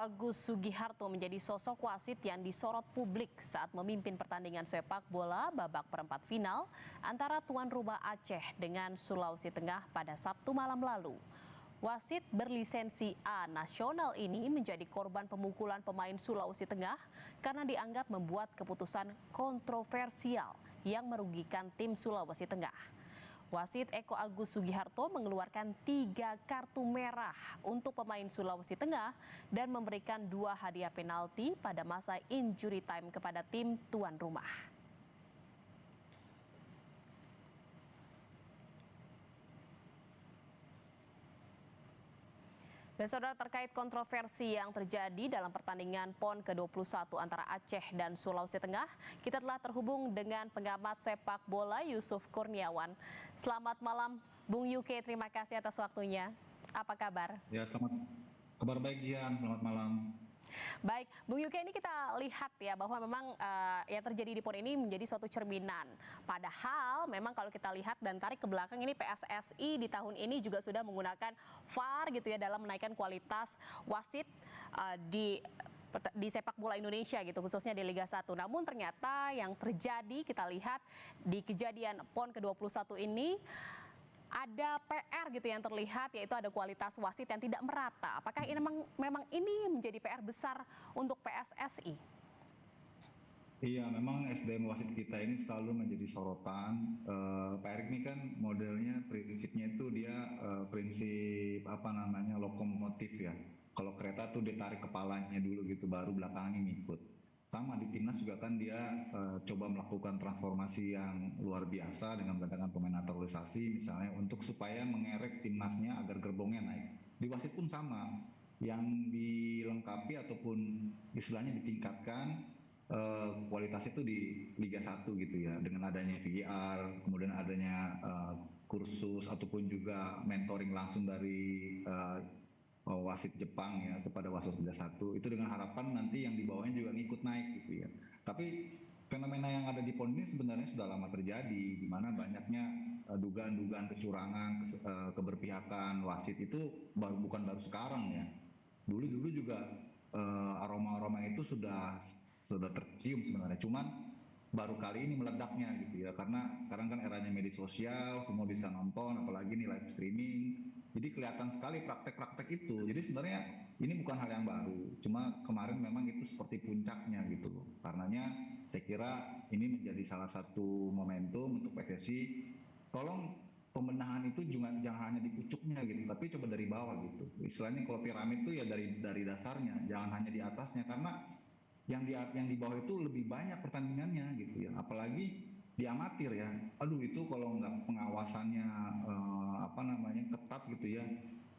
Agus Sugiharto menjadi sosok wasit yang disorot publik saat memimpin pertandingan sepak bola babak perempat final antara tuan rumah Aceh dengan Sulawesi Tengah pada Sabtu malam lalu. Wasit berlisensi A nasional ini menjadi korban pemukulan pemain Sulawesi Tengah karena dianggap membuat keputusan kontroversial yang merugikan tim Sulawesi Tengah. Wasit Eko Agus Sugiharto mengeluarkan 3 kartu merah untuk pemain Sulawesi Tengah dan memberikan 2 hadiah penalti pada masa injury time kepada tim tuan rumah. Dan saudara, terkait kontroversi yang terjadi dalam pertandingan PON ke-21 antara Aceh dan Sulawesi Tengah, kita telah terhubung dengan pengamat sepak bola Yusuf Kurniawan. Selamat malam Bung Yuke, terima kasih atas waktunya. Apa kabar? Ya, kabar baik Jian, selamat malam. Baik, Bung Yuke, ini kita lihat ya bahwa memang yang terjadi di PON ini menjadi suatu cerminan. Padahal memang kalau kita lihat dan tarik ke belakang ini PSSI di tahun ini juga sudah menggunakan VAR gitu ya dalam menaikkan kualitas wasit di sepak bola Indonesia gitu, khususnya di Liga 1. Namun ternyata yang terjadi kita lihat di kejadian PON ke-21 ini ada PR gitu yang terlihat, yaitu ada kualitas wasit yang tidak merata. Apakah ini memang ini menjadi PR besar untuk PSSI? Iya, memang SDM wasit kita ini selalu menjadi sorotan. Pak Erik ini kan modelnya, prinsipnya itu dia prinsip lokomotif ya. Kalau kereta tuh dia tarik kepalanya dulu gitu, baru belakangnya ngikut. Sama di timnas juga kan dia coba melakukan transformasi yang luar biasa dengan mendatangkan pemain naturalisasi misalnya untuk supaya mengerek timnasnya agar gerbongnya naik. Di wasit pun sama, yang dilengkapi ataupun istilahnya ditingkatkan kualitasnya itu di Liga 1 gitu ya, dengan adanya VAR, kemudian adanya kursus ataupun juga mentoring langsung dari wasit Jepang ya kepada wasit Liga 1, itu dengan harapan nanti yang di bawahnya juga ngikut naik gitu ya. Tapi fenomena yang ada di PON ini sebenarnya sudah lama terjadi, di mana banyaknya dugaan-dugaan kecurangan, keberpihakan wasit itu bukan baru sekarang ya. Dulu juga aroma-aroma itu sudah tercium sebenarnya, cuman baru kali ini meledaknya gitu ya, karena sekarang kan eranya media sosial, semua bisa nonton, apalagi nih live streaming. Jadi kelihatan sekali praktek-praktek itu. Jadi sebenarnya ini bukan hal yang baru, cuma kemarin memang itu seperti puncaknya gitu loh. Karenanya saya kira ini menjadi salah satu momentum untuk PSSI. Tolong pembenahan itu jangan hanya di pucuknya gitu, tapi coba dari bawah gitu. Istilahnya kalau piramid itu ya dari dasarnya, jangan hanya di atasnya, karena yang di bawah itu lebih banyak pertandingannya gitu ya, apalagi di amatir ya. Aduh, itu kalau nggak pengawasannya ketat gitu ya,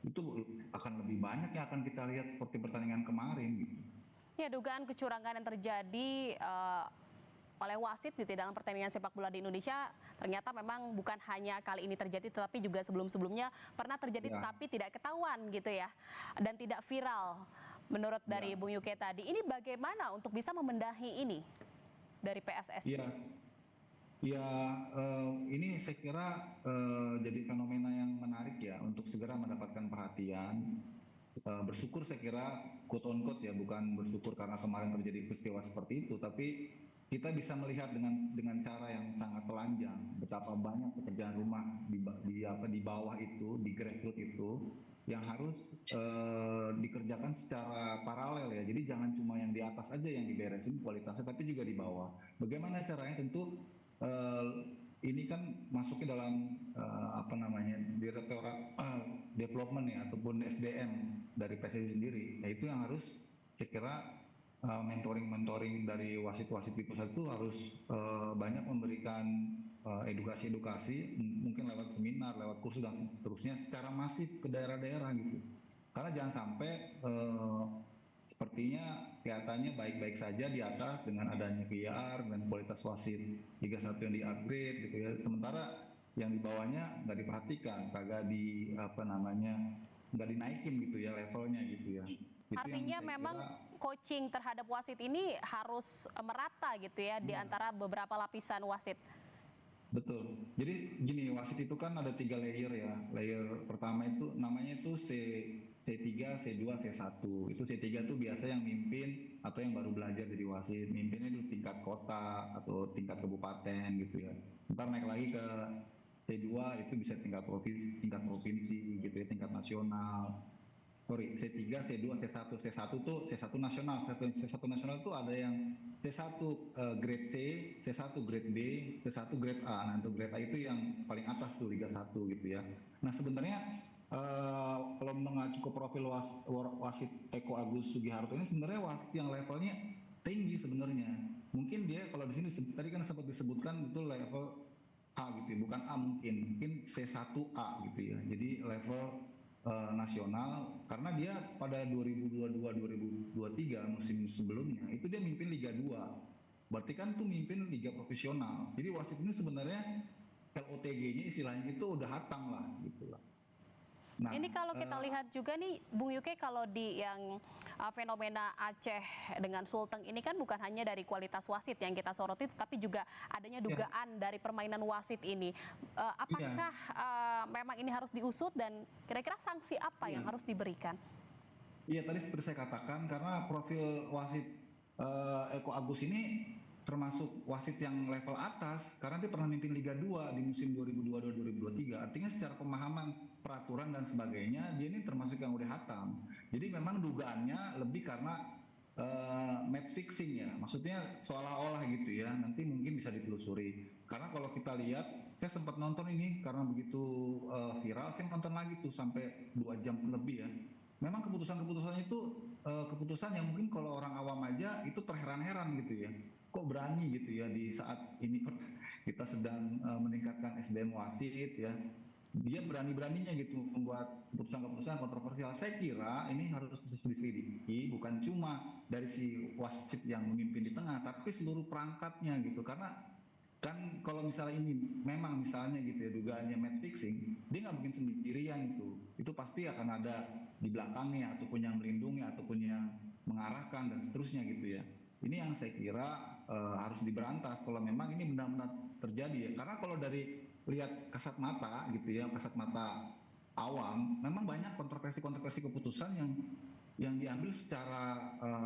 itu akan lebih banyak yang akan kita lihat seperti pertandingan kemarin gitu. Ya, dugaan kecurangan yang terjadi oleh wasit gitu dalam pertandingan sepak bola di Indonesia ternyata memang bukan hanya kali ini terjadi, tetapi juga sebelum-sebelumnya pernah terjadi ya, tetapi tidak ketahuan gitu ya, dan tidak viral menurut dari Bung Yuke tadi. Ini bagaimana untuk bisa membenahi ini dari PSSI? Ya, ini saya kira jadi fenomena yang menarik ya untuk segera mendapatkan perhatian. Bersyukur saya kira, quote on quote ya, bukan bersyukur karena kemarin terjadi peristiwa seperti itu, tapi kita bisa melihat dengan cara yang sangat telanjang betapa banyak pekerjaan rumah di bawah itu, di grassroots itu, yang harus dikerjakan secara paralel ya. Jadi jangan cuma yang di atas aja yang diberesin kualitasnya, tapi juga di bawah. Bagaimana caranya? Tentu ini kan masuknya dalam direktorat development ya, ataupun SDM dari PSSI sendiri. Nah, itu yang harus saya kira mentoring dari wasit-wasit di pusat itu harus banyak memberikan edukasi, mungkin lewat seminar, lewat kursus dan seterusnya secara masif ke daerah-daerah gitu. Karena jangan sampai sepertinya kelihatannya baik-baik saja di atas dengan adanya VAR dan kualitas wasit Liga 1 yang di-upgrade gitu ya. Sementara yang di bawahnya nggak diperhatikan, kagak nggak dinaikin gitu ya levelnya gitu ya. Itu artinya memang coaching terhadap wasit ini harus merata gitu ya di antara beberapa lapisan wasit. Betul. Jadi gini, wasit itu kan ada 3 layer ya. Layer pertama itu namanya itu C3, C2, C1. Itu C3 tuh biasa yang mimpin atau yang baru belajar jadi wasit. Mimpinnya di tingkat kota atau tingkat kabupaten gitu ya. Ntar naik lagi ke C2 itu bisa tingkat provinsi gitu ya, tingkat nasional. Sorry, C3, C2, C1. C1 tuh C1 nasional. C1 nasional tuh ada yang C1 grade C, C1 grade B, C1 grade A. Nah, untuk grade A itu yang paling atas tuh Liga 1 gitu ya. Nah, sebenarnya kalau mengacu ke profil wasit Eko Agus Sugiharto ini sebenarnya wasit yang levelnya tinggi sebenarnya. Mungkin dia kalau di sini tadi kan sempat disebutkan itu level A gitu ya, bukan A mungkin C1A gitu ya. Jadi level nasional karena dia pada 2022-2023 musim sebelumnya itu dia mimpin Liga 2. Berarti kan tuh mimpin Liga profesional. Jadi wasit ini sebenarnya LOTG-nya istilahnya itu udah hatam lah gitu lah. Nah, Ini kalau kita lihat juga nih, Bung Yuke, kalau di yang fenomena Aceh dengan Sulteng ini kan bukan hanya dari kualitas wasit yang kita soroti, tapi juga adanya dugaan dari permainan wasit ini. Apakah memang ini harus diusut dan kira-kira sanksi apa yang harus diberikan? Iya, tadi seperti saya katakan karena profil wasit Eko Agus ini termasuk wasit yang level atas karena dia pernah mimpin Liga 2 di musim 2022-2023. Artinya secara pemahaman peraturan dan sebagainya dia ini termasuk yang udah hatam. Jadi memang dugaannya lebih karena match fixing ya. Maksudnya seolah-olah gitu ya. Nanti mungkin bisa ditelusuri. Karena kalau kita lihat saya sempat nonton ini karena begitu viral saya nonton lagi tuh sampai 2 jam lebih ya. Memang keputusan-keputusannya itu keputusan yang mungkin kalau orang awam aja itu terheran-heran gitu ya. Kok berani gitu ya di saat ini kita sedang meningkatkan SDM wasit ya. Dia berani-beraninya gitu membuat keputusan-keputusan kontroversial. Saya kira ini harus diselidiki bukan cuma dari si wasit yang memimpin di tengah tapi seluruh perangkatnya gitu. Karena kan kalau misalnya ini memang misalnya gitu ya dugaannya match fixing, dia nggak mungkin sendirian itu pasti akan ada di belakangnya ataupun yang melindungi ataupun yang mengarahkan dan seterusnya gitu ya. Ini yang saya kira harus diberantas kalau memang ini benar-benar terjadi ya. Karena kalau dari lihat kasat mata gitu ya, kasat mata awam, memang banyak kontroversi-kontroversi keputusan yang diambil secara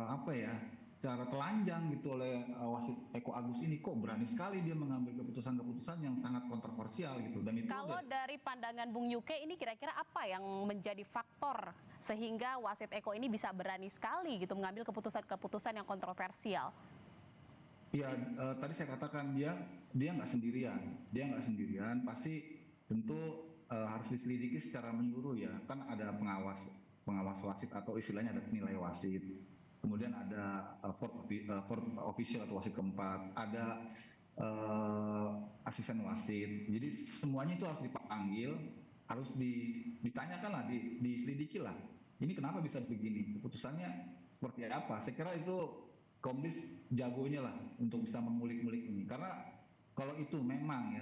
apa ya, secara telanjang gitu oleh wasit Eko Agus ini. Kok berani sekali dia mengambil keputusan-keputusan yang sangat kontroversial gitu. Dan itu Kalau dari pandangan Bung Yuke ini kira-kira apa yang menjadi faktor sehingga wasit Eko ini bisa berani sekali gitu mengambil keputusan-keputusan yang kontroversial? ya tadi saya katakan dia nggak sendirian, pasti tentu harus diselidiki secara menyeluruh ya. Kan ada pengawas wasit atau istilahnya ada penilai wasit. Kemudian ada fourth official atau wasit keempat, ada asisten wasit. Jadi semuanya itu harus dipanggil, harus ditanyakan lah, diselidiki lah. Ini kenapa bisa begini? Keputusannya seperti apa? Saya kira itu Komdis jagonya lah untuk bisa mengulik-ngulik ini. Karena kalau itu memang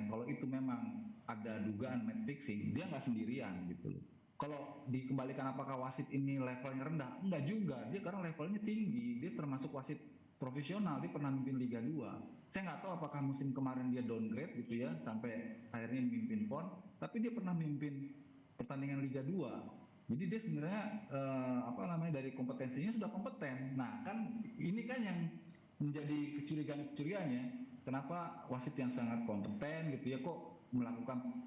ada dugaan match fixing, dia nggak sendirian gitu loh. Kalau dikembalikan apakah wasit ini levelnya rendah? Enggak juga, dia karena levelnya tinggi, dia termasuk wasit profesional, dia pernah memimpin Liga 2. Saya nggak tahu apakah musim kemarin dia downgrade gitu ya, sampai akhirnya memimpin PON, tapi dia pernah memimpin pertandingan Liga 2. Jadi dia sebenarnya dari kompetensinya sudah kompeten. Nah kan ini kan yang menjadi kecurigaan-kecurigaannya, kenapa wasit yang sangat kompeten gitu ya kok melakukan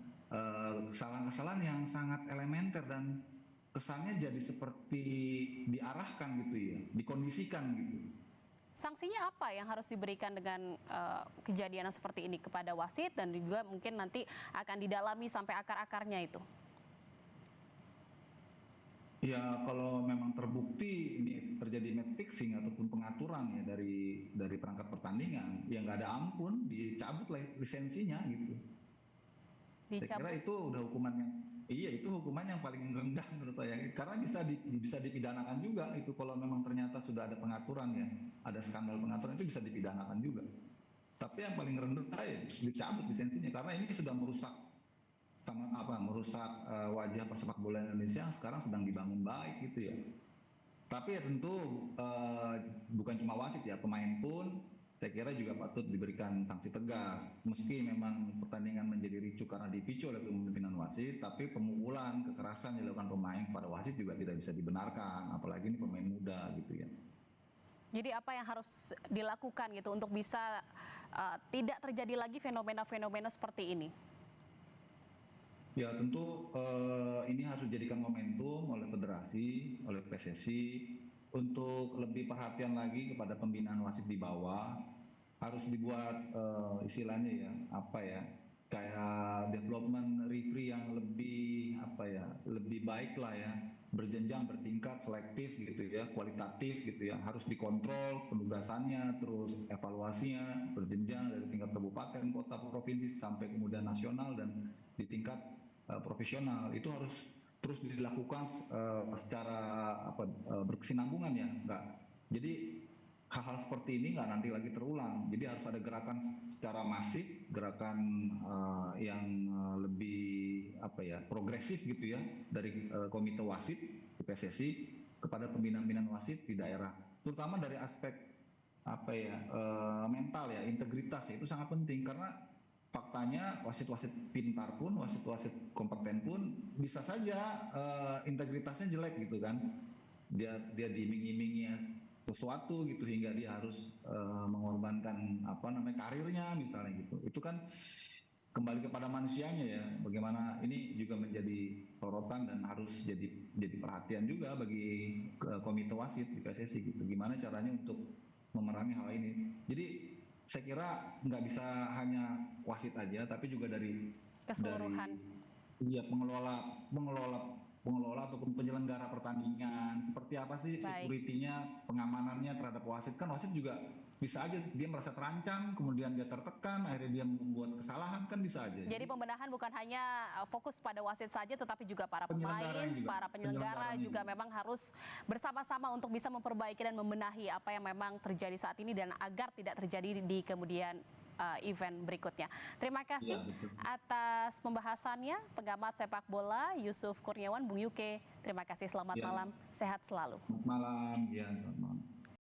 kesalahan-kesalahan yang sangat elementer dan kesannya jadi seperti diarahkan gitu ya, dikondisikan gitu. Sanksinya apa yang harus diberikan dengan kejadian seperti ini kepada wasit dan juga mungkin nanti akan didalami sampai akar-akarnya itu? Ya kalau memang terbukti ini terjadi match fixing ataupun pengaturan ya dari perangkat pertandingan, ya nggak ada ampun, dicabut lisensinya gitu. Saya kira itu udah itu hukuman yang paling rendah menurut saya, karena bisa dipidanakan juga itu kalau memang ternyata sudah ada pengaturan ya, ada skandal pengaturan itu bisa dipidanakan juga. Tapi yang paling rendah ya dicabut lisensinya karena ini sudah merusak wajah persepak bola Indonesia yang sekarang sedang dibangun baik gitu ya. Tapi ya tentu bukan cuma wasit ya, pemain pun saya kira juga patut diberikan sanksi tegas. Meski memang pertandingan menjadi ricuh karena dipicu oleh kepemimpinan wasit, tapi pemukulan, kekerasan yang dilakukan pemain kepada wasit juga tidak bisa dibenarkan, apalagi ini pemain muda gitu ya. Jadi apa yang harus dilakukan gitu untuk bisa tidak terjadi lagi fenomena-fenomena seperti ini? Ya tentu ini harus dijadikan momentum oleh federasi, oleh PSSI untuk lebih perhatian lagi kepada pembinaan wasit di bawah. Harus dibuat istilahnya ya apa ya kayak development referee yang lebih apa ya lebih baik lah ya, berjenjang, bertingkat, selektif gitu ya, kualitatif gitu ya, harus dikontrol penugasannya, terus evaluasinya berjenjang dari tingkat kabupaten, kota, provinsi sampai kemudian nasional dan di tingkat profesional. Itu harus terus dilakukan secara berkesinambungan ya, enggak. Jadi hal-hal seperti ini nggak nanti lagi terulang. Jadi harus ada gerakan secara masif, gerakan yang lebih apa ya progresif gitu ya dari komite wasit di PSSI kepada pembinaan wasit di daerah, terutama dari aspek apa ya mental ya, integritas ya, itu sangat penting karena faktanya wasit-wasit pintar pun, wasit-wasit kompeten pun bisa saja integritasnya jelek gitu kan. Dia diiming-imingi sesuatu gitu hingga dia harus mengorbankan apa namanya karirnya misalnya gitu. Itu kan kembali kepada manusianya ya. Bagaimana ini juga menjadi sorotan dan harus jadi perhatian juga bagi komite wasit di PSSI gitu. Gimana caranya untuk memerangi hal ini. Jadi saya kira nggak bisa hanya wasit aja, tapi juga dari Keseluruhan. ya pengelola ataupun penyelenggara pertandingan. Seperti apa sih Baik. security-nya, pengamanannya terhadap wasit. Kan wasit juga bisa aja dia merasa terancam, kemudian dia tertekan, akhirnya dia membuat kesalahan, kan bisa aja. Jadi pembenahan bukan hanya fokus pada wasit saja, tetapi juga para Penyelenggaranya pemain, juga, para penyelenggara penyelenggaranya juga juga. memang harus bersama-sama untuk bisa memperbaiki dan membenahi apa yang memang terjadi saat ini dan agar tidak terjadi di kemudian event berikutnya. Terima kasih Iya, betul. atas pembahasannya, pengamat sepak bola Yusuf Kurniawan, Bung Yuke. Terima kasih, selamat Ya. malam, sehat selalu. Selamat malam, ya selamat malam.